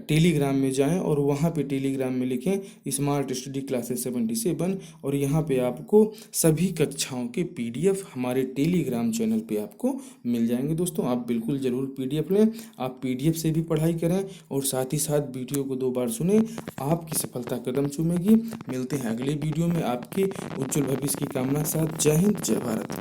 टेलीग्राम में जाएं और वहां पे टेलीग्राम में लिखें स्मार्ट स्टडी क्लासेस 77 और यहाँ पे आपको सभी कक्षाओं के PDF हमारे टेलीग्राम चैनल पे आपको मिल जाएंगे। दोस्तों आप बिल्कुल ज़रूर PDF लें। आप PDF से भी पढ़ाई करें और साथ ही साथ वीडियो को 2 बार सुने। आपकी सफलता कदम चूमेगी। मिलते हैं अगले वीडियो में आपके उज्जवल भविष्य की कामना के साथ। जय हिंद, जय भारत।